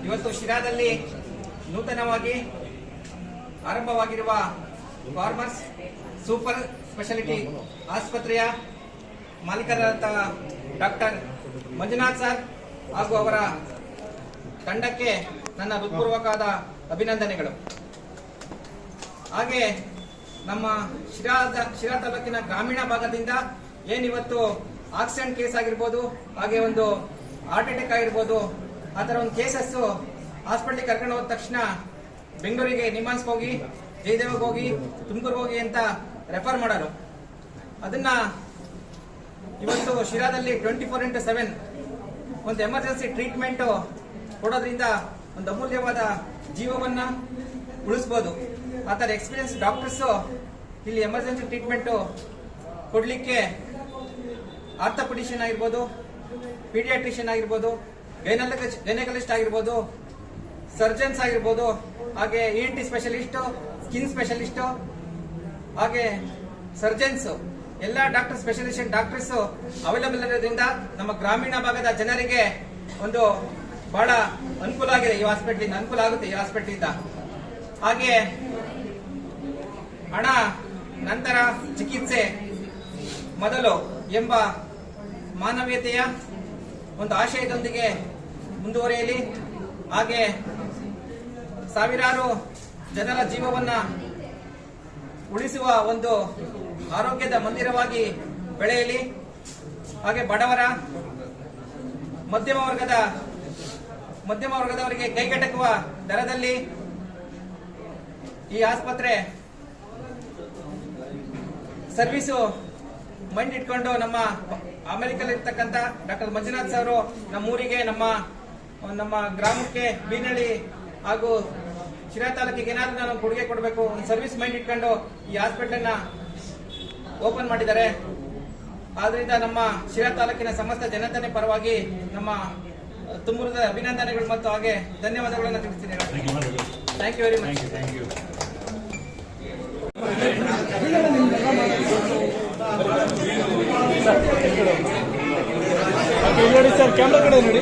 ಇವತ್ತು ಶಿರಾದಲ್ಲಿ ನೂತನವಾಗಿ ಆರಂಭವಾಗಿರುವ ಫಾರ್ಮರ್ಸ್ ಸೂಪರ್ ಸ್ಪೆಷಾಲಿಟಿ ಆಸ್ಪತ್ರೆಯ ಮಾಲೀಕರಾದ ಡಾಕ್ಟರ್ ಮಂಜುನಾಥ್ ಸರ್ ಹಾಗೂ ಅವರ ತಂಡಕ್ಕೆ ನನ್ನ ಹೃತ್ಪೂರ್ವಕವಾದ ಅಭಿನಂದನೆಗಳು. ಹಾಗೆ ನಮ್ಮ ಶಿರಾ ತಾಲೂಕಿನ ಗ್ರಾಮೀಣ ಭಾಗದಿಂದ ಏನಿವತ್ತು ಆಕ್ಸಿಡೆಂಟ್ ಕೇಸ್ ಆಗಿರ್ಬೋದು, ಹಾಗೆ ಒಂದು ಹಾರ್ಟ್ ಅಟ್ಯಾಕ್ ಆಗಿರ್ಬೋದು, ಆ ಥರ ಒಂದು ಕೇಸಸ್ಸು ಹಾಸ್ಪಿಟ್ಲಿಗೆ ಕರ್ಕೊಂಡು ಹೋದ ತಕ್ಷಣ ಬೆಂಗಳೂರಿಗೆ ನಿಮಾನ್ಸ್ಗೆ ಹೋಗಿ, ಜಯದೇವಗೆ ಹೋಗಿ, ತುಮಕೂರಿಗೆ ಹೋಗಿ ಅಂತ ರೆಫರ್ ಮಾಡೋರು. ಅದನ್ನ ಇವತ್ತು ಶಿರಾದಲ್ಲಿ 24x7 ಒಂದು ಎಮರ್ಜೆನ್ಸಿ ಟ್ರೀಟ್ಮೆಂಟ್ ಕೊಡೋದ್ರಿಂದ ಒಂದು ಅಮೂಲ್ಯವಾದ ಜೀವವನ್ನ ಉಳಿಸ್ಬೋದು. ಆ ಥರ ಎಕ್ಸ್ಪೀರಿಯನ್ಸ್ ಡಾಕ್ಟರ್ಸು ಇಲ್ಲಿ ಎಮರ್ಜೆನ್ಸಿ ಟ್ರೀಟ್ಮೆಂಟ್ ಕೊಡ್ಲಿಕ್ಕೆ ಆರ್ಥೋಪೆಡಿಷಿಯನ್ ಆಗಿರ್ಬೋದು, ಪೀಡಿಯಾಟ್ರಿಷಿಯನ್ ಆಗಿರ್ಬೋದು, ಗೈನಕಾಲಜಿಸ್ಟ್ ಆಗಿರ್ಬೋದು, ಸರ್ಜನ್ಸ್ ಆಗಿರ್ಬೋದು, ಹಾಗೆ ENT ಸ್ಪೆಷಲಿಸ್ಟ್, ಸ್ಕಿನ್ ಸ್ಪೆಷಲಿಸ್ಟ್, ಹಾಗೆ ಸರ್ಜನ್ಸ್ ಎಲ್ಲ ಡಾಕ್ಟರ್ ಸ್ಪೆಷಲಿಸ್ಟ್ ಡಾಕ್ಟರ್ಸ್ ಅವೈಲಬಲ್ ಇರೋದ್ರಿಂದ ನಮ್ಮ ಗ್ರಾಮೀಣ ಭಾಗದ ಜನರಿಗೆ ಒಂದು ಬಹಳ ಅನುಕೂಲ ಆಗಿದೆ. ಈ ಹಾಸ್ಪಿಟಲ್ ಅನುಕೂಲ ಆಗುತ್ತೆ ಈ ಹಾಸ್ಪಿಟಲ್. ಹಾಗೆ ಹಣ ನಂತರ ಚಿಕಿತ್ಸೆ ಮೊದಲು ಎಂಬ ಮಾನವೀಯತೆಯ ಒಂದು ಆಶಯದೊಂದಿಗೆ ಮುಂದುವರಿಯಲಿ. ಹಾಗೆ ಸಾವಿರಾರು ಜನರ ಜೀವವನ್ನ ಉಳಿಸುವ ಒಂದು ಆರೋಗ್ಯದ ಮಂದಿರವಾಗಿ ಬೆಳೆಯಲಿ. ಹಾಗೆ ಬಡವರ ಮಧ್ಯಮ ವರ್ಗದವರಿಗೆ ಕೈಗೆಟಕುವ ದರದಲ್ಲಿ ಈ ಆಸ್ಪತ್ರೆ ಸರ್ವಿಸು ಮೈಂಡ್ ಇಟ್ಕೊಂಡು ನಮ್ಮ ಅಮೆರಿಕಲ್ಲಿರ್ತಕ್ಕಂಥ ಡಾಕ್ಟರ್ ಮಂಜುನಾಥ್ ಸರ್ ನಮ್ಮೂರಿಗೆ, ನಮ್ಮ ಗ್ರಾಮಕ್ಕೆ, ಬೀನಳ್ಳಿ ಹಾಗೂ ಶಿರಾ ತಾಲೂಕಿಗೆ ಏನಾದ್ರೂ ನಾವು ಕೊಡುಗೆ ಕೊಡಬೇಕು, ಒಂದು ಸರ್ವಿಸ್ ಮೈಂಡ್ ಇಟ್ಕೊಂಡು ಈ ಹಾಸ್ಪಿಟಲ್ ಓಪನ್ ಮಾಡಿದ್ದಾರೆ. ಆದ್ರಿಂದ ನಮ್ಮ ಶಿರಾ ತಾಲೂಕಿನ ಸಮಸ್ತ ಜನತೆಯ ಪರವಾಗಿ ನಮ್ಮ ತುಂಬುರದ ಅಭಿನಂದನೆಗಳು ಮತ್ತು ಹಾಗೆ ಧನ್ಯವಾದಗಳನ್ನು ತಿಳಿಸ್ತೀನಿ. Thank you very much. ನೋಡಿ ಸರ್, ಕ್ಯಾಮ್ರಾ ಕಡೆ ನೋಡಿ.